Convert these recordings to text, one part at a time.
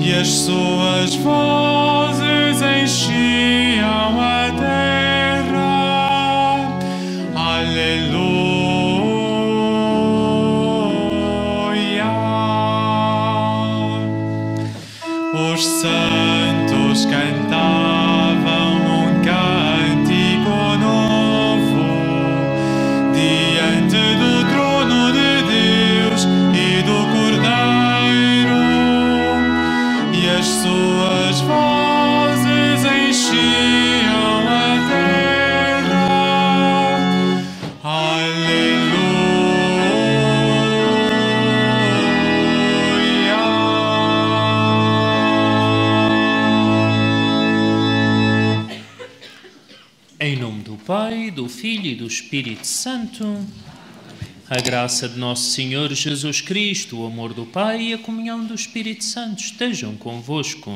e as suas vozes enchiam a terra. Aleluia. Os santos cantavam um cântico novo diante do trono de Deus e do Cordeiro, e as suas vozes enchiam a terra. Aleluia. Em nome do Pai, do Filho e do Espírito Santo, a graça de Nosso Senhor Jesus Cristo, o amor do Pai e a comunhão do Espírito Santo estejam convosco.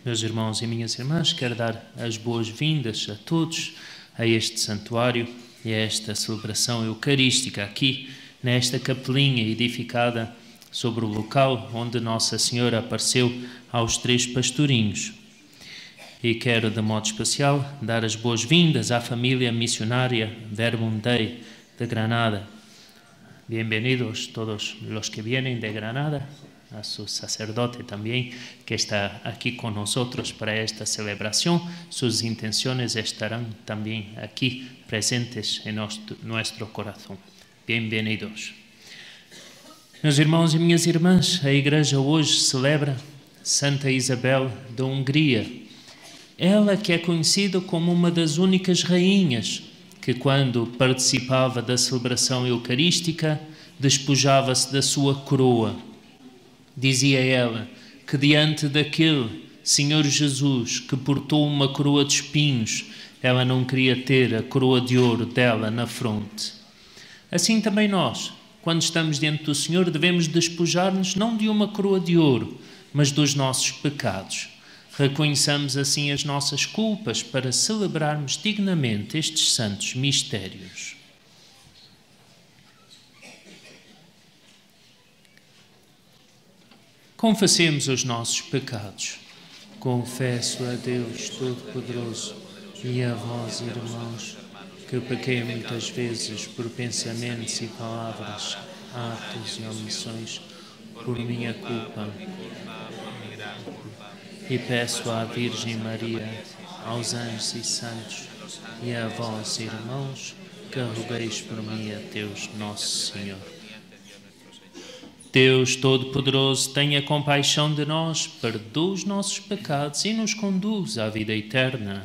Meus irmãos e minhas irmãs, quero dar as boas-vindas a todos a este santuário e a esta celebração eucarística aqui, nesta capelinha edificada sobre o local onde Nossa Senhora apareceu aos 3 pastorinhos. E quero, de modo especial, dar as boas-vindas à família missionária Verbum Dei de Granada. Bienvenidos todos los que vienen de Granada, a su sacerdote también, que está aquí con nosotros para esta celebración. Sus intenciones estarán también aquí presentes en nuestro corazón. Bienvenidos. Meus irmãos e minhas irmãs, a Igreja hoje celebra Santa Isabel da Hungria. Ela que é conhecida como uma das únicas rainhas que, quando participava da celebração eucarística, despojava-se da sua coroa. Dizia ela que diante daquele Senhor Jesus que portou uma coroa de espinhos, ela não queria ter a coroa de ouro dela na fronte. Assim também nós, quando estamos diante do Senhor, devemos despojar-nos não de uma coroa de ouro, mas dos nossos pecados. Reconheçamos assim as nossas culpas para celebrarmos dignamente estes santos mistérios. Confessemos os nossos pecados. Confesso a Deus Todo-Poderoso e a vós, irmãos, que pequei muitas vezes por pensamentos e palavras, atos e omissões, por minha culpa. E peço à Virgem Maria, aos anjos e santos, e a vós, irmãos, que rogueis por mim a Deus Nosso Senhor. Deus Todo-Poderoso, tenha compaixão de nós, perdoa os nossos pecados e nos conduz à vida eterna.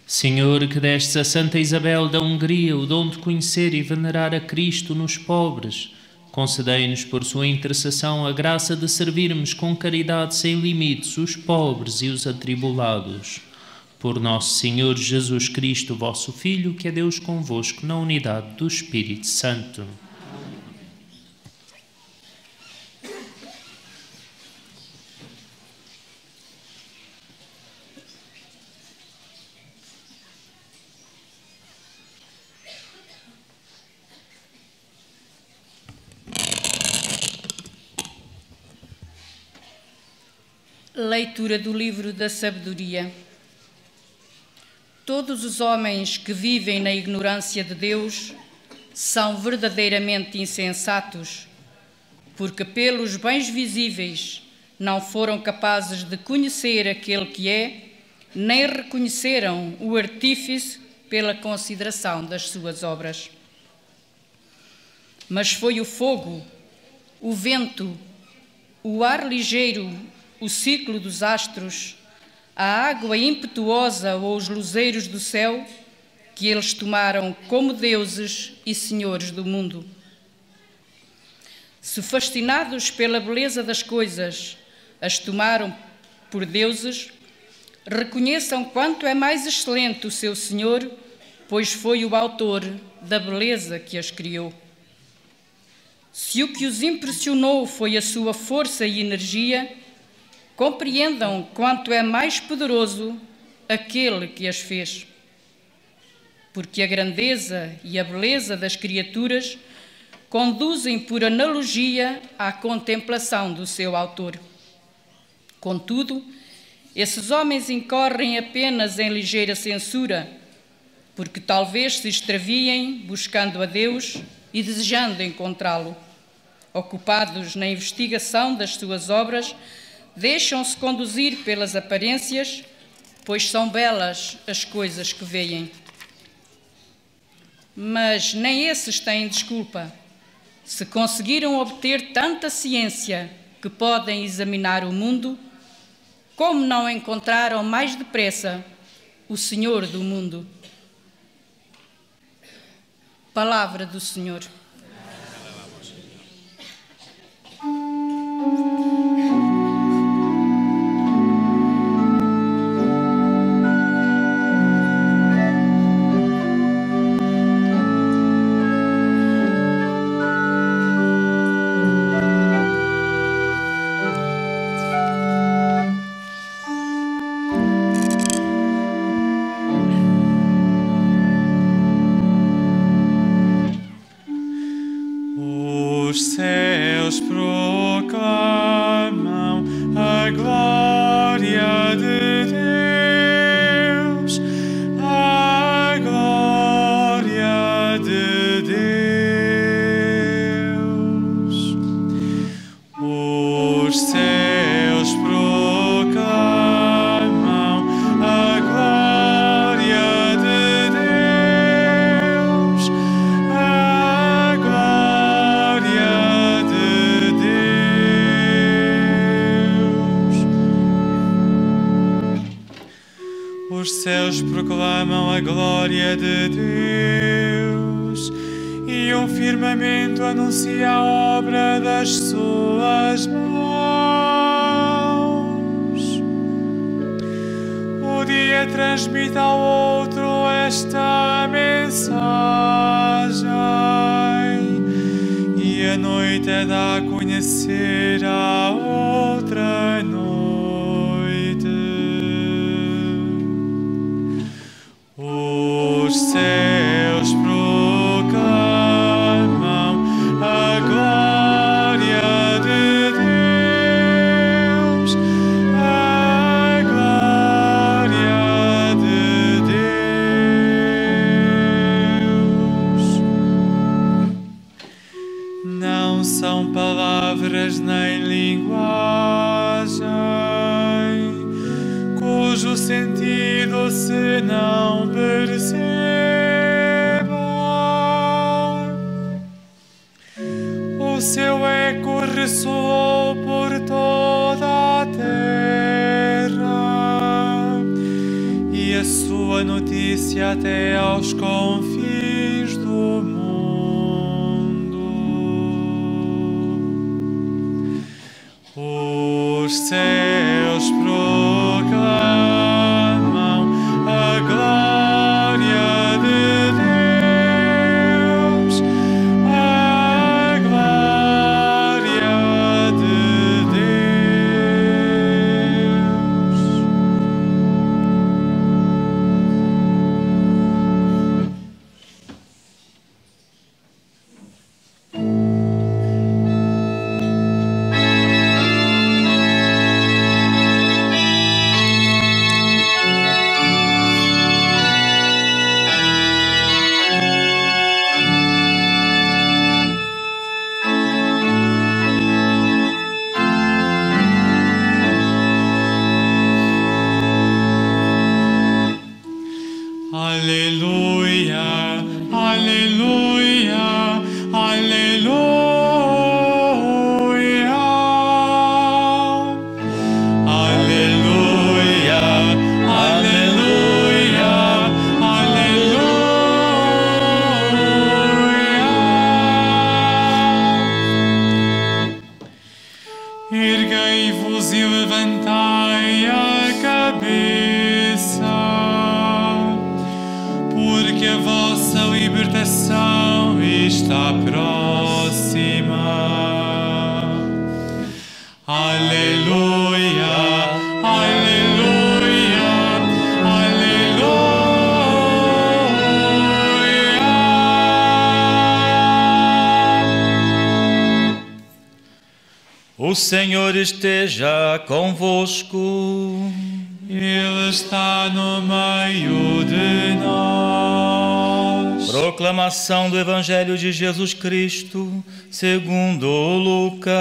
Senhor, que destes a Santa Isabel da Hungria o dom de conhecer e venerar a Cristo nos pobres, concedei-nos por sua intercessão a graça de servirmos com caridade sem limites os pobres e os atribulados. Por nosso Senhor Jesus Cristo, vosso Filho, que é Deus convosco na unidade do Espírito Santo. Leitura do livro da sabedoria. Todos os homens que vivem na ignorância de Deus são verdadeiramente insensatos, porque pelos bens visíveis não foram capazes de conhecer aquele que é, nem reconheceram o artífice pela consideração das suas obras. Mas foi o fogo, o vento, o ar ligeiro, o ciclo dos astros, a água impetuosa ou os luzeiros do céu que eles tomaram como deuses e senhores do mundo. Se fascinados pela beleza das coisas as tomaram por deuses, reconheçam quanto é mais excelente o seu Senhor, pois foi o autor da beleza que as criou. Se o que os impressionou foi a sua força e energia, compreendam quanto é mais poderoso aquele que as fez. Porque a grandeza e a beleza das criaturas conduzem por analogia à contemplação do seu autor. Contudo, esses homens incorrem apenas em ligeira censura, porque talvez se extraviem buscando a Deus e desejando encontrá-lo. Ocupados na investigação das suas obras, deixam-se conduzir pelas aparências, pois são belas as coisas que veem. Mas nem esses têm desculpa. Se conseguiram obter tanta ciência que podem examinar o mundo, como não encontraram mais depressa o Senhor do mundo? Palavra do Senhor. Os céus proclamam a glória de Deus, a glória de Deus. Os céus proclamam a glória de Deus, a glória de Deus. Os céus proclamam a glória de Deus e o firmamento anuncia a obra das suas mãos. O dia transmite ao outro esta mensagem e a noite dá a conhecer a outra noite. Os céus proclamam a glória de Deus, a glória de Deus. Não são palavras nem linguagem cujo sentido se não perceba. O seu eco ressoou por toda a terra e a sua notícia até aos confins do mundo. Os céus proclamam a glória de Deus, a glória de Deus. Aleluia, aleluia, aleluia. Aleluia, aleluia, aleluia. Erguei-vos e levantai a cabeça, porque a vossa libertação está próxima. Aleluia, aleluia, aleluia. O Senhor esteja convosco. Ele está no meio de nós. Proclamação do Evangelho de Jesus Cristo, segundo Lucas.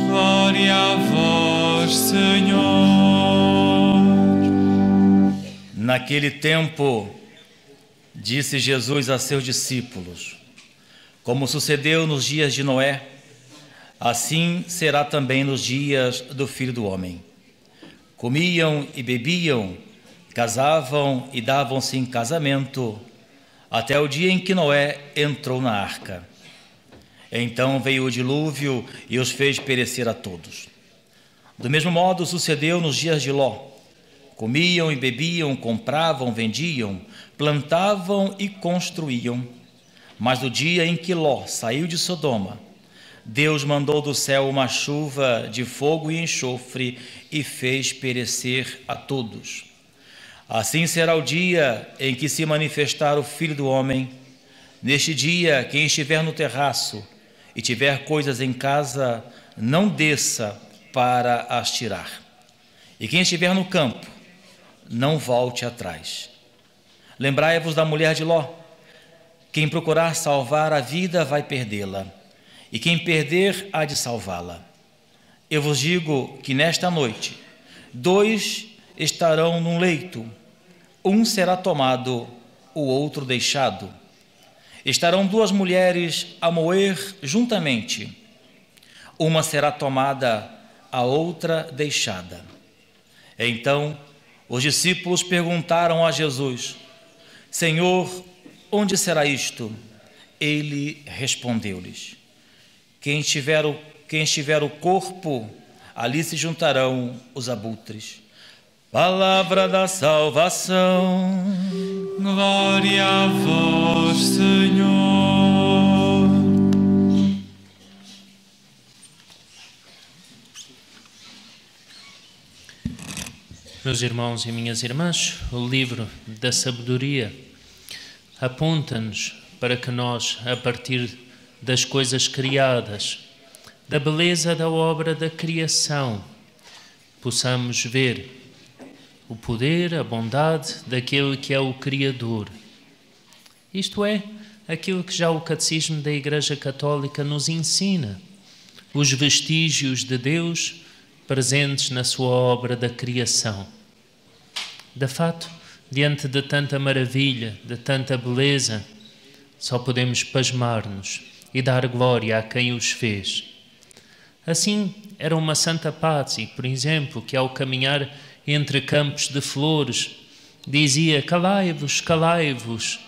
Glória a vós, Senhor. Naquele tempo, disse Jesus a seus discípulos: como sucedeu nos dias de Noé, assim será também nos dias do Filho do Homem. Comiam e bebiam, casavam e davam-se em casamento, até o dia em que Noé entrou na arca. Então veio o dilúvio e os fez perecer a todos. Do mesmo modo sucedeu nos dias de Ló. Comiam e bebiam, compravam, vendiam, plantavam e construíam. Mas no dia em que Ló saiu de Sodoma, Deus mandou do céu uma chuva de fogo e enxofre e fez perecer a todos. Assim será o dia em que se manifestar o Filho do Homem. Neste dia, quem estiver no terraço e tiver coisas em casa, não desça para as tirar. E quem estiver no campo, não volte atrás. Lembrai-vos da mulher de Ló. Quem procurar salvar a vida vai perdê-la, e quem perder há de salvá-la. Eu vos digo que nesta noite, 2 estarão num leito, um será tomado, o outro deixado. Estarão 2 mulheres a moer juntamente, uma será tomada, a outra deixada. Então os discípulos perguntaram a Jesus: Senhor, onde será isto? Ele respondeu-lhes: Quem estiver o corpo, ali se juntarão os abutres. Palavra da salvação. Glória a vós, Senhor. Meus irmãos e minhas irmãs, o livro da sabedoria aponta-nos para que nós, a partir das coisas criadas, da beleza da obra da criação, possamos ver o poder, a bondade daquele que é o Criador. Isto é, aquilo que já o Catecismo da Igreja Católica nos ensina, os vestígios de Deus presentes na sua obra da criação. De fato, diante de tanta maravilha, de tanta beleza, só podemos pasmar-nos e dar glória a quem os fez. Assim, era uma Santa Pazzi, por exemplo, que ao caminhar entre campos de flores dizia: calai-vos, calai-vos,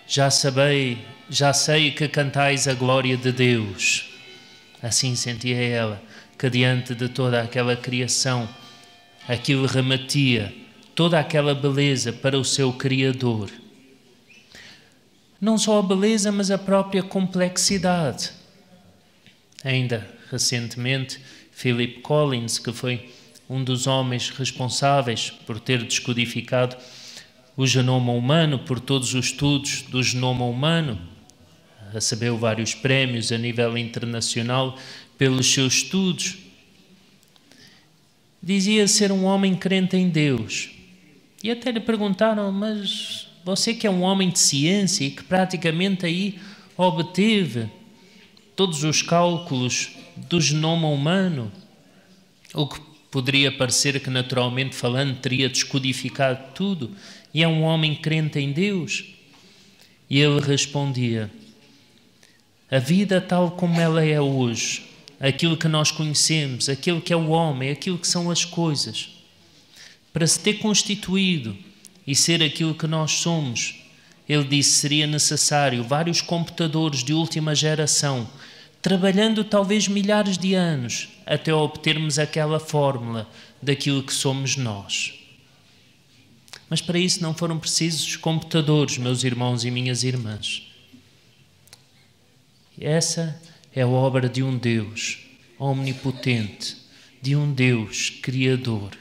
já sei que cantais a glória de Deus. Assim sentia ela, que diante de toda aquela criação, aquilo remetia toda aquela beleza para o seu Criador. Não só a beleza, mas a própria complexidade. Ainda recentemente, Philip Collins, que foi um dos homens responsáveis por ter descodificado o genoma humano, por todos os estudos do genoma humano, recebeu vários prémios a nível internacional pelos seus estudos. Dizia ser um homem crente em Deus. E até lhe perguntaram: mas você que é um homem de ciência e que praticamente aí obteve todos os cálculos do genoma humano, o que poderia parecer que, naturalmente falando, teria descodificado tudo. e é um homem crente em Deus? E ele respondia: a vida tal como ela é hoje, aquilo que nós conhecemos, aquilo que é o homem, aquilo que são as coisas, para se ter constituído e ser aquilo que nós somos, ele disse, seria necessário vários computadores de última geração, trabalhando talvez milhares de anos, até obtermos aquela fórmula daquilo que somos nós. Mas para isso não foram precisos computadores, meus irmãos e minhas irmãs. Essa é a obra de um Deus omnipotente, de um Deus criador.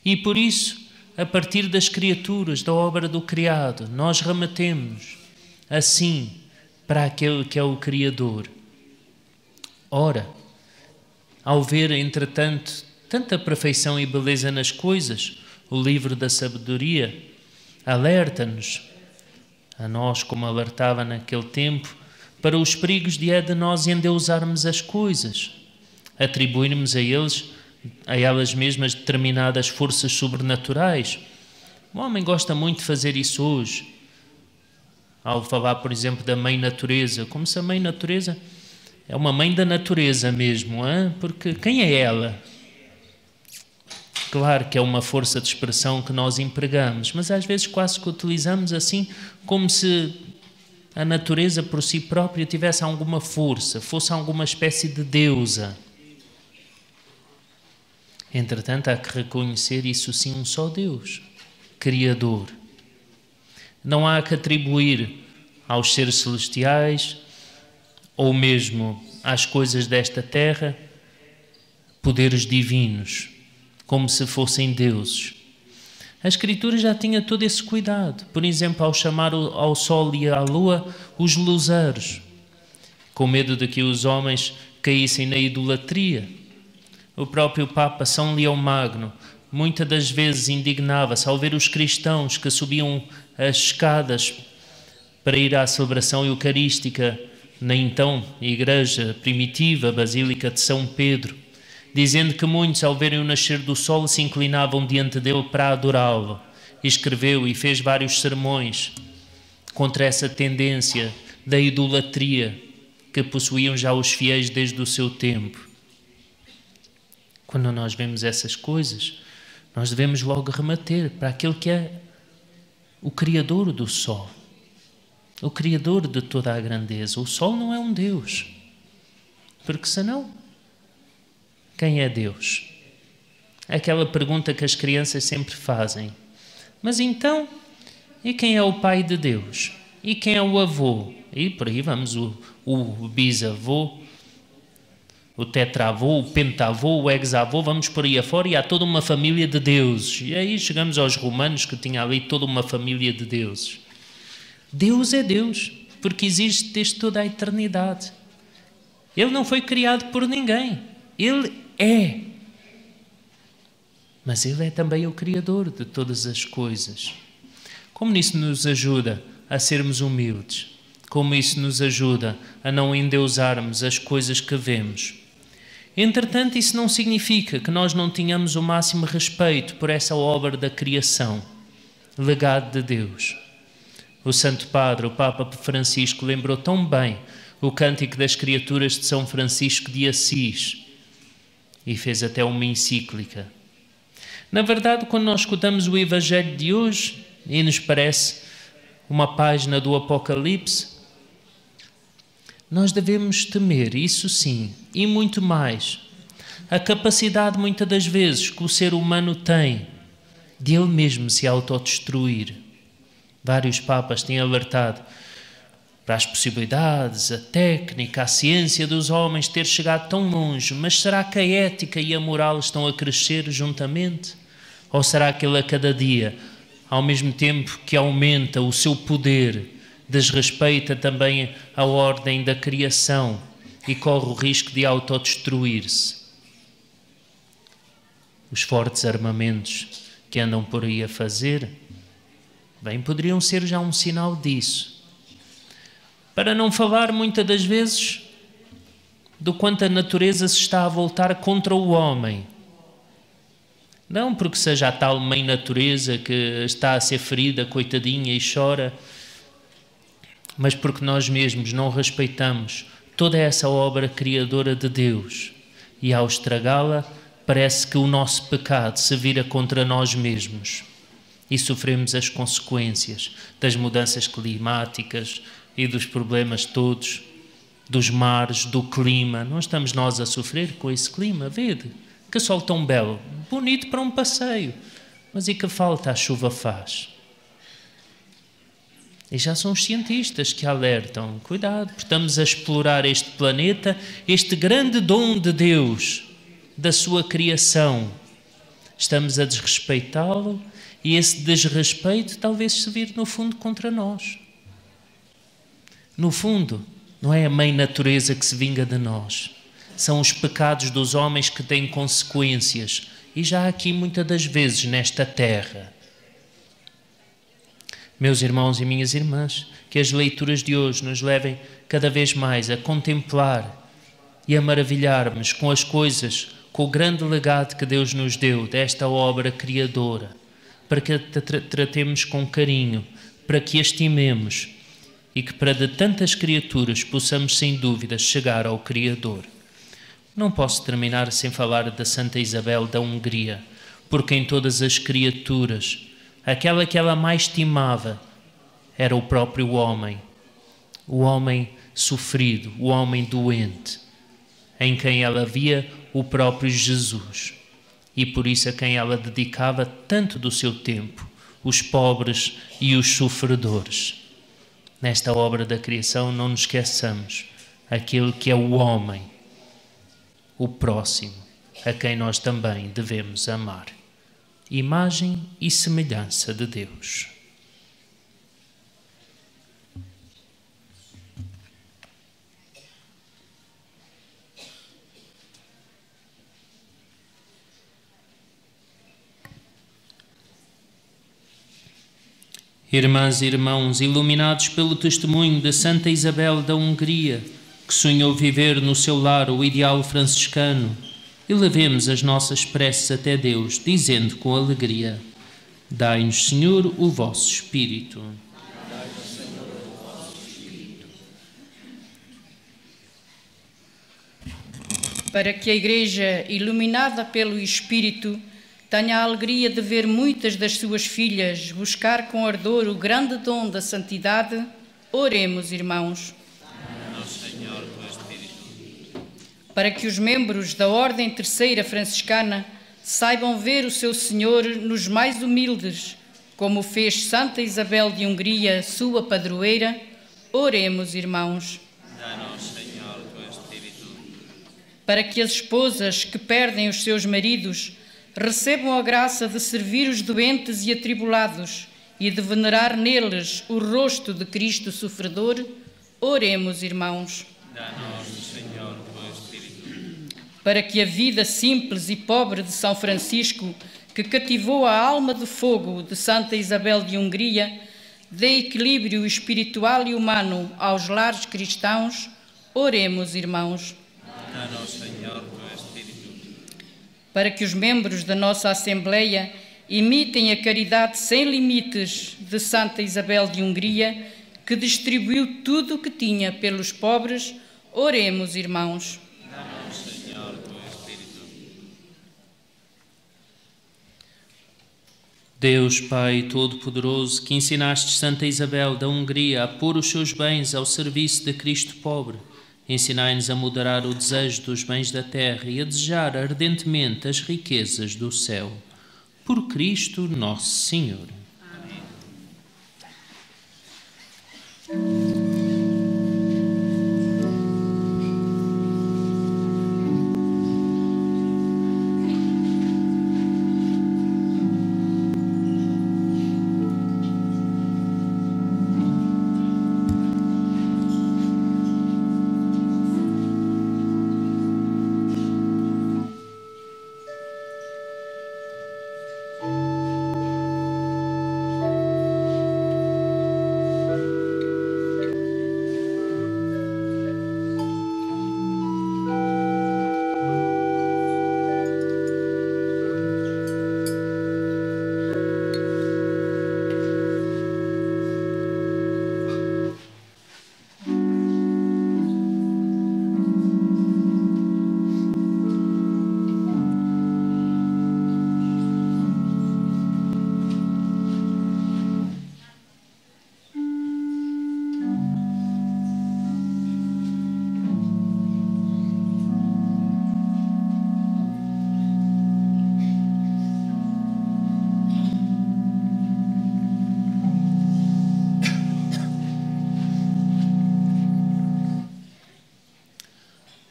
E por isso, a partir das criaturas, da obra do criado, nós remetemos assim para aquele que é o Criador. Ora, ao ver, entretanto, tanta perfeição e beleza nas coisas, o livro da sabedoria alerta-nos, a nós como alertava naquele tempo, para os perigos de nós endeusarmos as coisas, atribuirmos a elas mesmas determinadas forças sobrenaturais. O homem gosta muito de fazer isso hoje, ao falar, por exemplo, da mãe natureza, como se a mãe natureza é uma mãe da natureza mesmo, hein? Porque quem é ela? Claro que é uma força de expressão que nós empregamos, mas às vezes quase que utilizamos assim como se a natureza por si própria tivesse alguma força, fosse alguma espécie de deusa. Entretanto, há que reconhecer isso sim um só Deus, Criador. Não há que atribuir aos seres celestiais ou mesmo às coisas desta terra poderes divinos, como se fossem deuses. A Escritura já tinha todo esse cuidado. Por exemplo, ao chamar ao sol e à lua os luzeiros, com medo de que os homens caíssem na idolatria. O próprio Papa São Leão Magno muitas das vezes indignava-se ao ver os cristãos que subiam as escadas para ir à celebração eucarística na então igreja primitiva, Basílica de São Pedro, dizendo que muitos, ao verem o nascer do sol, se inclinavam diante dele para adorá-lo. E escreveu e fez vários sermões contra essa tendência da idolatria que possuíam já os fiéis desde o seu tempo. Quando nós vemos essas coisas, nós devemos logo remeter para aquele que é o Criador do sol, o Criador de toda a grandeza. O sol não é um Deus, porque senão, quem é Deus? Aquela pergunta que as crianças sempre fazem. Mas então, e quem é o pai de Deus? E quem é o avô? E por aí vamos, o bisavô, o tetravô, o pentavô, o hexavô, vamos por aí afora e há toda uma família de deuses. E aí chegamos aos romanos que tinha ali toda uma família de deuses. Deus é Deus, porque existe desde toda a eternidade. Ele não foi criado por ninguém. Ele é. Mas Ele é também o Criador de todas as coisas. Como isso nos ajuda a sermos humildes? Como isso nos ajuda a não endeusarmos as coisas que vemos? Entretanto, isso não significa que nós não tenhamos o máximo respeito por essa obra da criação, legado de Deus. O Santo Padre, o Papa Francisco, lembrou tão bem o Cântico das Criaturas de São Francisco de Assis e fez até uma encíclica. Na verdade, quando nós escutamos o Evangelho de hoje e nos parece uma página do Apocalipse, nós devemos temer, isso sim, e muito mais, a capacidade muitas das vezes que o ser humano tem de ele mesmo se autodestruir. Vários papas têm alertado para as possibilidades, a técnica, a ciência dos homens ter chegado tão longe, mas será que a ética e a moral estão a crescer juntamente? Ou será que ele a cada dia, ao mesmo tempo que aumenta o seu poder, desrespeita também a ordem da criação e corre o risco de autodestruir-se? Os fortes armamentos que andam por aí a fazer, bem, poderiam ser já um sinal disso. Para não falar muitas das vezes do quanto a natureza se está a voltar contra o homem. Não porque seja a tal mãe natureza que está a ser ferida, coitadinha, e chora, mas porque nós mesmos não respeitamos toda essa obra criadora de Deus. E ao estragá-la, parece que o nosso pecado se vira contra nós mesmos. E sofremos as consequências das mudanças climáticas e dos problemas todos, dos mares, do clima. Não estamos nós a sofrer com esse clima? Vede, que sol tão belo, bonito para um passeio, mas e que falta a chuva faz? E já são os cientistas que alertam, cuidado, porque estamos a explorar este planeta, este grande dom de Deus, da sua criação. Estamos a desrespeitá-lo e esse desrespeito talvez se vire no fundo contra nós. No fundo, não é a mãe natureza que se vinga de nós. São os pecados dos homens que têm consequências. E já aqui muitas das vezes nesta terra. Meus irmãos e minhas irmãs, que as leituras de hoje nos levem cada vez mais a contemplar e a maravilharmos com as coisas, com o grande legado que Deus nos deu desta obra criadora, para que a tratemos com carinho, para que a estimemos e que para de tantas criaturas possamos sem dúvida chegar ao Criador. Não posso terminar sem falar da Santa Isabel da Hungria, porque em todas as criaturas, aquela que ela mais estimava era o próprio homem, o homem sofrido, o homem doente, em quem ela via o próprio Jesus, e por isso a quem ela dedicava tanto do seu tempo, os pobres e os sofredores. Nesta obra da criação não nos esqueçamos aquele que é o homem, o próximo, a quem nós também devemos amar. Imagem e semelhança de Deus. Irmãs e irmãos, iluminados pelo testemunho de Santa Isabel da Hungria, que sonhou viver no seu lar o ideal franciscano, elevemos as nossas preces até Deus, dizendo com alegria: dai-nos, Senhor, o vosso Espírito. Para que a Igreja, iluminada pelo Espírito, tenha a alegria de ver muitas das suas filhas buscar com ardor o grande dom da santidade, oremos, irmãos. Para que os membros da Ordem Terceira Franciscana saibam ver o seu Senhor nos mais humildes, como fez Santa Isabel de Hungria, sua padroeira, oremos, irmãos. Dá-nos, Senhor, teu Espírito. Para que as esposas que perdem os seus maridos recebam a graça de servir os doentes e atribulados e de venerar neles o rosto de Cristo sofredor, oremos, irmãos. Dá-nos, Senhor, teu Espírito. Para que a vida simples e pobre de São Francisco, que cativou a alma de fogo de Santa Isabel de Hungria, dê equilíbrio espiritual e humano aos lares cristãos, oremos, irmãos. Dá-nos, Senhor, teu Espírito. Para que os membros da nossa Assembleia imitem a caridade sem limites de Santa Isabel de Hungria, que distribuiu tudo o que tinha pelos pobres, oremos, irmãos. Dá-nos, Senhor, teu Espírito. Deus, Pai Todo-Poderoso, que ensinaste Santa Isabel da Hungria a pôr os seus bens ao serviço de Cristo pobre, ensinai-nos a moderar o desejo dos bens da terra e a desejar ardentemente as riquezas do céu. Por Cristo nosso Senhor.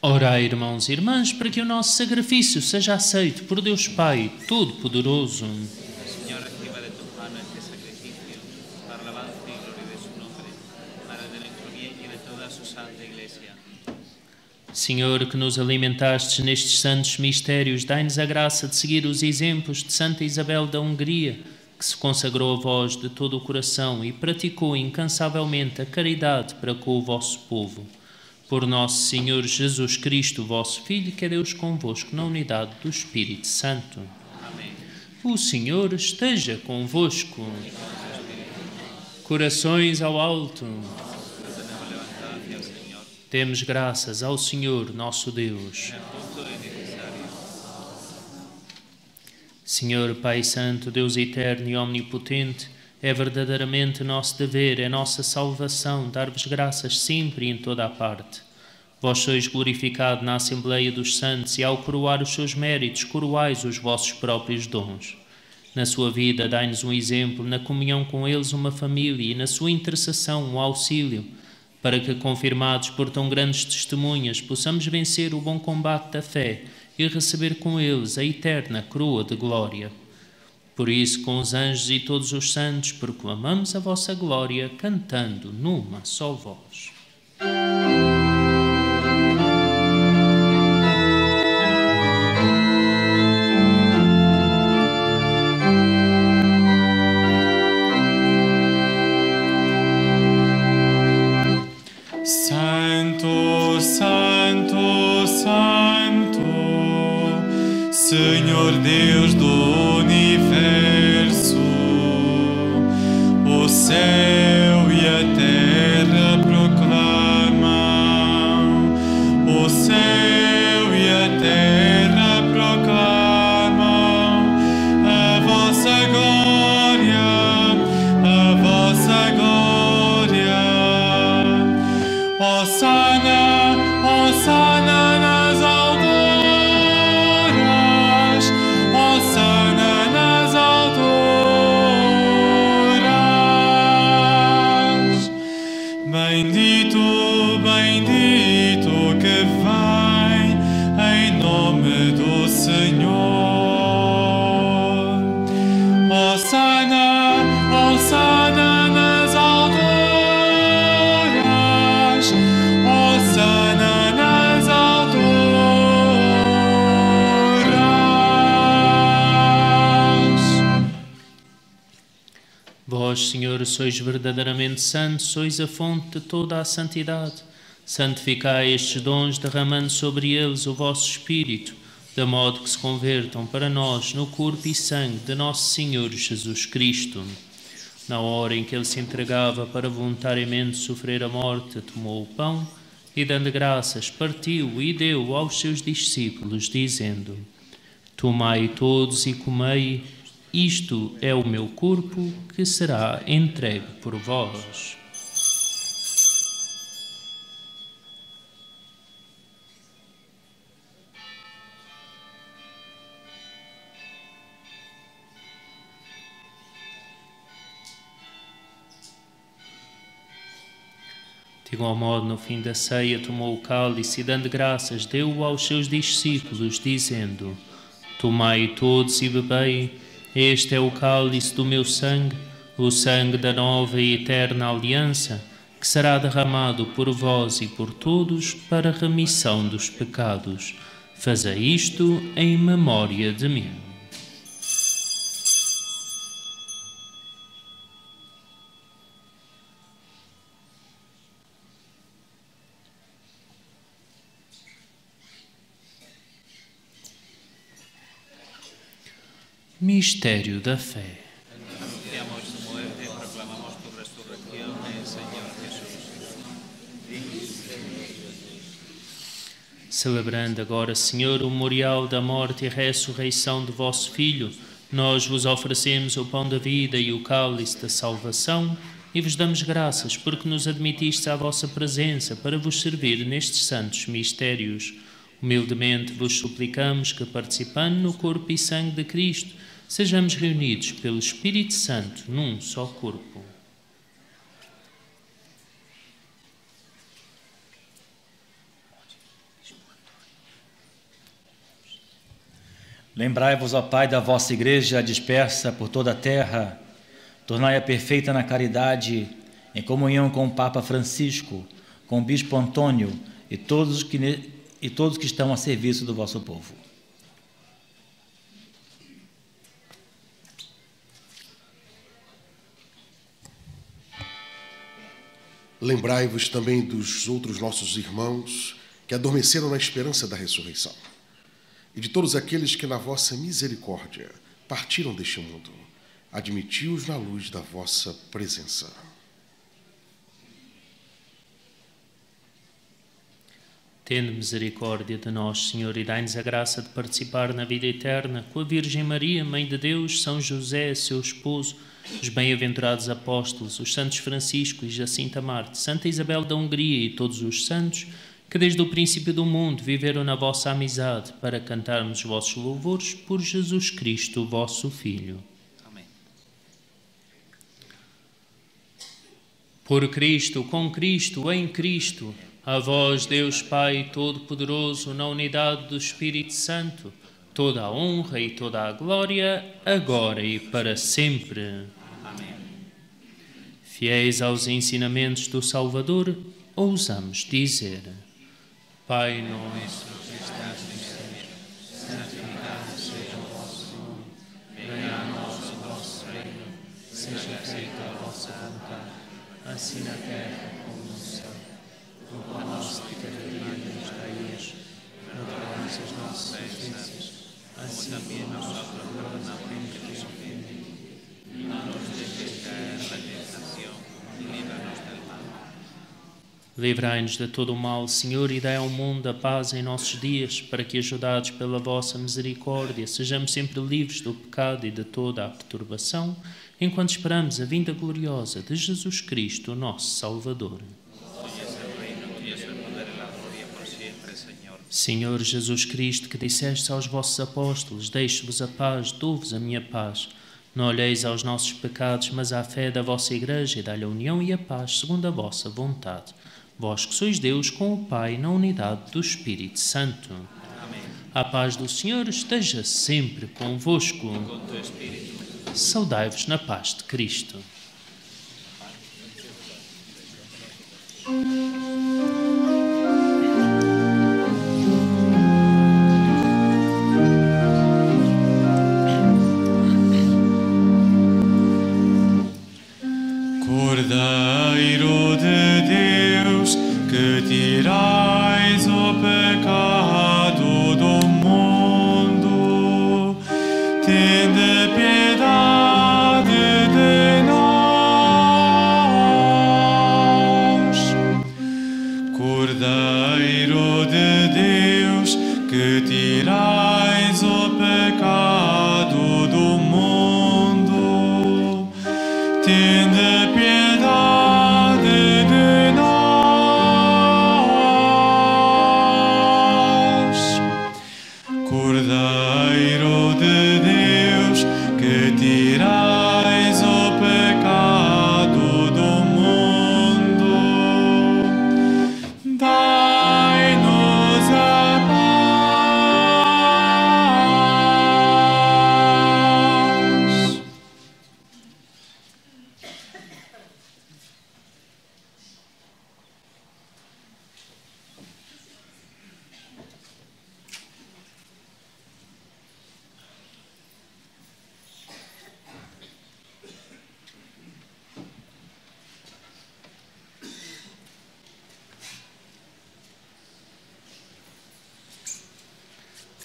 Orai, irmãos e irmãs, para que o nosso sacrifício seja aceito por Deus Pai Todo-Poderoso. Señor, reciba de tus manos este sacrificio para alabanza y gloria de su nombre, para de nuestro bien y de toda su santa Iglesia. Senhor, que nos alimentastes nestes santos mistérios, dai-nos a graça de seguir os exemplos de Santa Isabel da Hungria, que se consagrou a vós de todo o coração e praticou incansavelmente a caridade para com o vosso povo. Por nosso Senhor Jesus Cristo, vosso Filho, que é Deus convosco na unidade do Espírito Santo. Amém. O Senhor esteja convosco. Corações ao alto. Demos graças ao Senhor, nosso Deus. Senhor Pai Santo, Deus eterno e omnipotente, é verdadeiramente nosso dever, é nossa salvação, dar-vos graças sempre e em toda a parte. Vós sois glorificado na Assembleia dos Santos e ao coroar os seus méritos, coroais os vossos próprios dons. Na sua vida, dai-nos um exemplo, na comunhão com eles uma família e na sua intercessão um auxílio, para que, confirmados por tão grandes testemunhas, possamos vencer o bom combate da fé e receber com eles a eterna coroa de glória. Por isso, com os anjos e todos os santos, proclamamos a vossa glória, cantando numa só voz. Santo, Santo, Santo, Senhor Deus do universo, o céu e a terra proclamam, o céu e a terra proclamam a vossa glória, a vossa glória. Hosana, Hosana nas alturas, Hosana nas alturas. Bendito, bendito que vem em nome do Senhor. Hosana, Hosana nas alturas, Hosana nas alturas. Vós, Senhor, sois verdadeiramente santos, sois a fonte de toda a santidade. Santificai estes dons, derramando sobre eles o vosso Espírito, de modo que se convertam para nós no corpo e sangue de nosso Senhor Jesus Cristo. Na hora em que ele se entregava para voluntariamente sofrer a morte, tomou o pão e, dando graças, partiu e deu aos seus discípulos, dizendo: Tomai todos e comei, isto é o meu corpo que será entregue por vós. De igual modo, no fim da ceia, tomou o cálice e, dando graças, deu-o aos seus discípulos, dizendo: Tomai todos e bebei, este é o cálice do meu sangue, o sangue da nova e eterna aliança, que será derramado por vós e por todos para a remissão dos pecados. Fazei isto em memória de mim. Mistério da fé. Anunciamos tu muerte y proclamamos tu resurrección, Señor Jesús. Celebrando agora, Senhor, o memorial da morte e ressurreição de vosso Filho, nós vos oferecemos o pão da vida e o cálice da salvação e vos damos graças porque nos admitistes à vossa presença para vos servir nestes santos mistérios. Humildemente vos suplicamos que, participando no corpo e sangue de Cristo, sejamos reunidos pelo Espírito Santo num só corpo. Lembrai-vos, ó Pai, da vossa igreja dispersa por toda a terra, tornai-a perfeita na caridade, em comunhão com o Papa Francisco, com o Bispo Antônio e todos que estão a serviço do vosso povo. Lembrai-vos também dos outros nossos irmãos que adormeceram na esperança da ressurreição, e de todos aqueles que na vossa misericórdia partiram deste mundo. Admiti-os na luz da vossa presença. Tende misericórdia de nós, Senhor, e dai-nos a graça de participar na vida eterna com a Virgem Maria, Mãe de Deus, São José, seu esposo, os bem-aventurados apóstolos, os santos Francisco e Jacinta Marte, Santa Isabel da Hungria e todos os santos que desde o princípio do mundo viveram na vossa amizade, para cantarmos os vossos louvores por Jesus Cristo, vosso Filho. Amém. Por Cristo, com Cristo, em Cristo, a vós, Deus Pai Todo-Poderoso, na unidade do Espírito Santo, toda a honra e toda a glória, agora e para sempre. Amém. Fiéis aos ensinamentos do Salvador, ousamos dizer: Pai nosso que estás nos céus, santificado seja o vosso nome. Venha a nós o vosso reino, seja feita a vossa vontade, assim na terra como no céu. O pão nosso de cada dia nos dai hoje, perdoai-nos as nossas ofensas, assim também nós perdonamos a quem nos ofende. Y no nos dejes caer en la tentación, y líbranos del mal. Livrai-nos de todo o mal, Senhor, e dai ao mundo a paz em nossos dias, para que, ajudados pela vossa misericórdia, sejamos sempre livres do pecado e de toda a perturbação, enquanto esperamos a vinda gloriosa de Jesus Cristo, o nosso Salvador. Senhor Jesus Cristo, que disseste aos vossos apóstolos: deixo-vos a paz, dou-vos a minha paz. Não olheis aos nossos pecados, mas à fé da vossa Igreja, e dai-lhe a união e a paz, segundo a vossa vontade. Vós que sois Deus com o Pai, na unidade do Espírito Santo. Amém. A paz do Senhor esteja sempre convosco. Con tu espíritu. Saudai-vos na paz de Cristo. Cordeiro de Deus, que tirais o pecado do mundo, tende piedade de nós. Cordeiro de Deus, que tirais o pecado do mundo, tende piedade de nós. Cordeiro de Deus, que tirais o pecado do mundo, dai-nos a paz.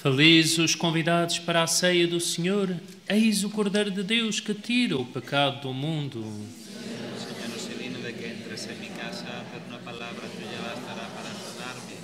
Felizes os convidados para a ceia do Senhor. Eis o Cordeiro de Deus que tira o pecado do mundo. Señor, no sé digno de que entres en mi casa, pero una palabra tuya bastará para sanarme.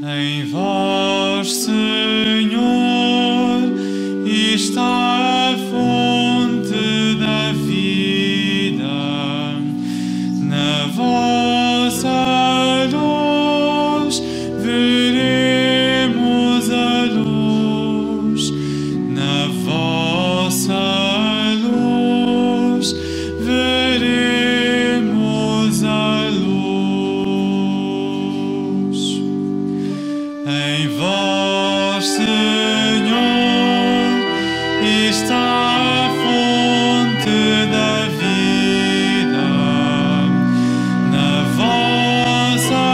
Em vós, Senhor, está a fonte da vida. Na vossa luz veremos a luz. Na vossa luz veremos a luz. Em vós, Senhor, está a fonte da vida. Na vossa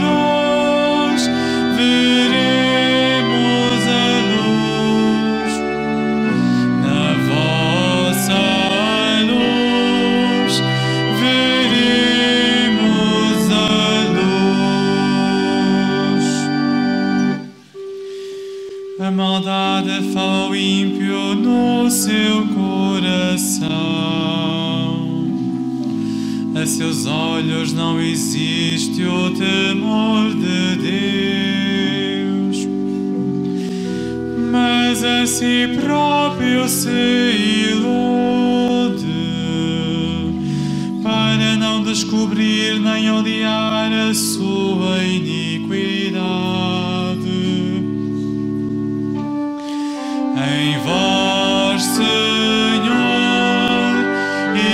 luz veremos a luz. Na vossa luz veremos a luz. A maldade fala ao ímpio no seu coração. A seus olhos não existe o temor de Deus, mas a si próprio se ilude, para não descobrir nem odiar a sua iniquidade. Em vós, Senhor,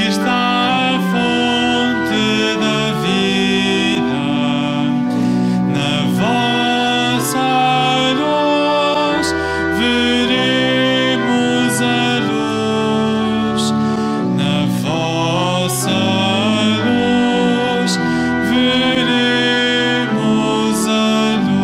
está a fonte da vida. Na vossa luz veremos a luz. Na vossa luz veremos a luz.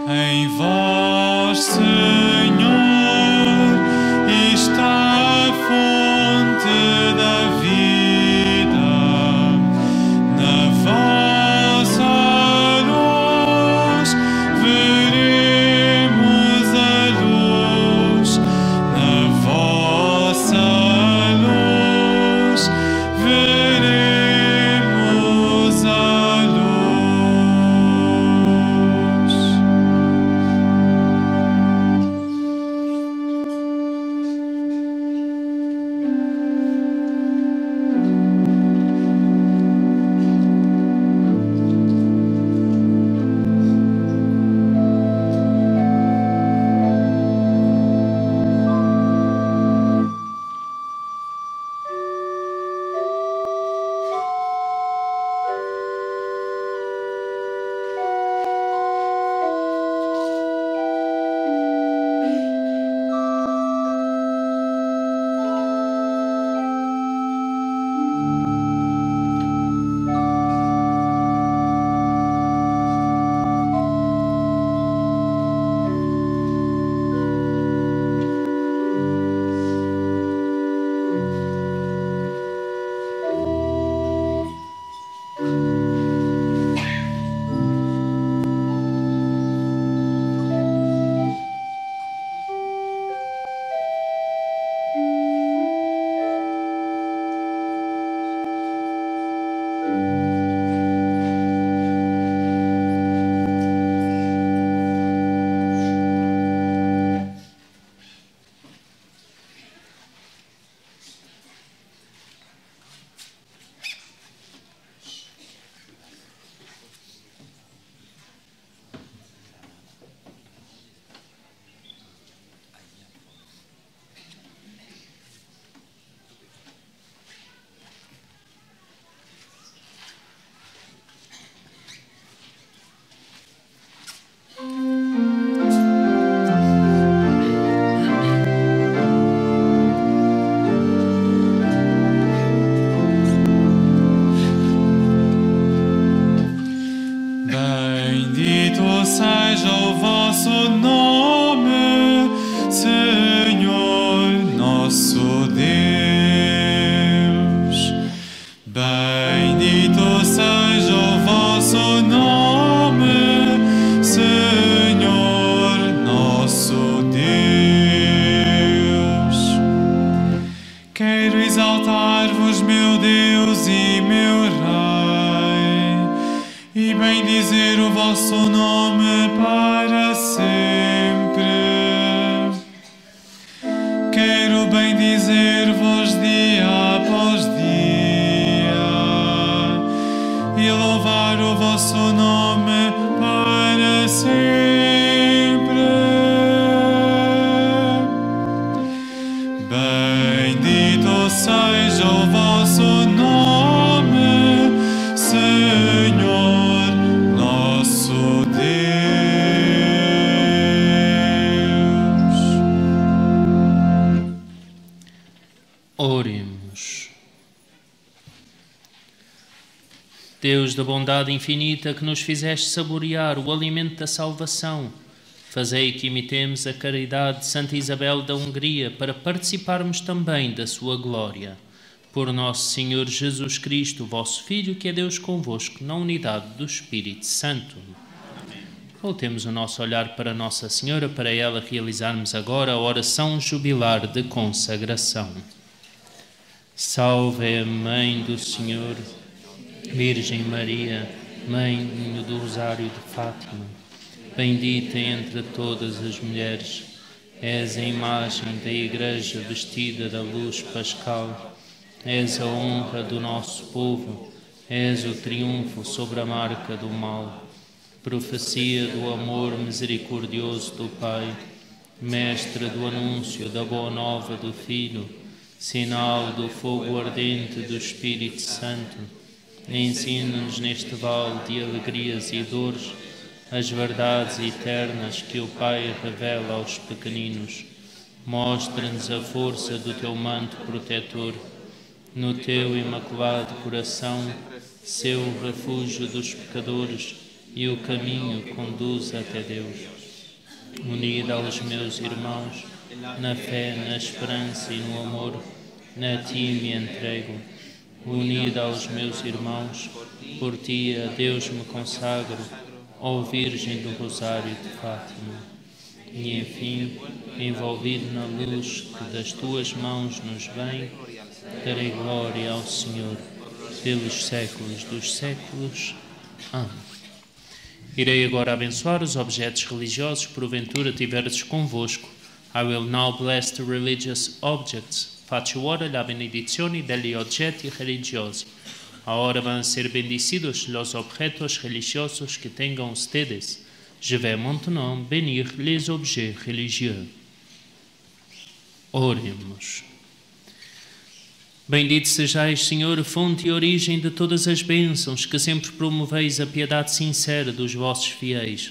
Em vós, Senhor, está a fonte da vida. Na vossa luz veremos a luz. Na vossa luz veremos a luz. bendizer o vosso nome para sempre. Quero bendizer-vos dia após dia e louvar o vosso nome para sempre. Bendito seja o vosso nome, Senhor, nosso Deus. Oremos. Deus da bondade infinita, que nos fizeste saborear o alimento da salvação, fazei que imitemos a caridade de Santa Isabel da Hungria para participarmos também da sua glória. Por nosso Senhor Jesus Cristo, vosso Filho, que é Deus convosco, na unidade do Espírito Santo. Voltemos o nosso olhar para Nossa Senhora, para ela realizarmos agora a oração jubilar de consagração. Salve a Mãe do Senhor, Virgem Maria, Mãe do Rosário de Fátima, bendita entre todas as mulheres, és a imagem da Igreja vestida da luz pascal, és a honra do nosso povo, és o triunfo sobre a marca do mal, profecia do amor misericordioso do Pai, mestra do anúncio da boa nova do Filho, sinal do fogo ardente do Espírito Santo. Ensina-nos neste vale de alegrias e dores as verdades eternas que o Pai revela aos pequeninos. Mostra-nos a força do teu manto protetor. No teu imaculado coração, seu refúgio dos pecadores e o caminho conduz até Deus. Unida aos meus irmãos, na fé, na esperança e no amor, a ti me entrego. Unida aos meus irmãos, por ti a Deus me consagro, ó Virgem do Rosário de Fátima. E enfim, envolvido na luz que das tuas mãos nos vem, darei glória ao Senhor pelos séculos dos séculos. Amém. Irei agora abençoar os objetos religiosos que porventura tiverdes convosco. I will now bless the religious objects. Faccio ora la benedizione degli oggetti religiosi. Ahora van a ser bendecidos los objetos religiosos que tengan ustedes. Je vais maintenant bénir les objets religieux. Oremos. Bendito sejais, Senhor, fonte e origem de todas as bênçãos, que sempre promoveis a piedade sincera dos vossos fiéis.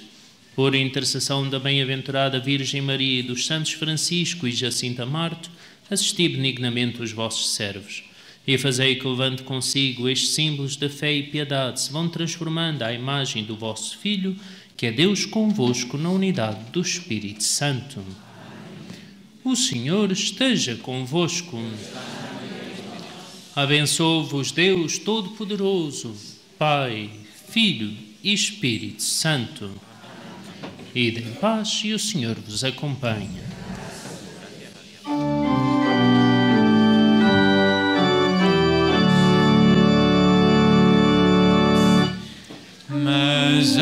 Por intercessão da bem-aventurada Virgem Maria e dos santos Francisco e Jacinta Marto, assisti benignamente os vossos servos. E fazei que, levando consigo estes símbolos de fé e piedade, se vão transformando à imagem do vosso Filho, que é Deus convosco na unidade do Espírito Santo. O Senhor esteja convosco. Abençoe-vos Deus Todo-Poderoso, Pai, Filho e Espírito Santo. Ide em paz e o Senhor vos acompanhe. Mas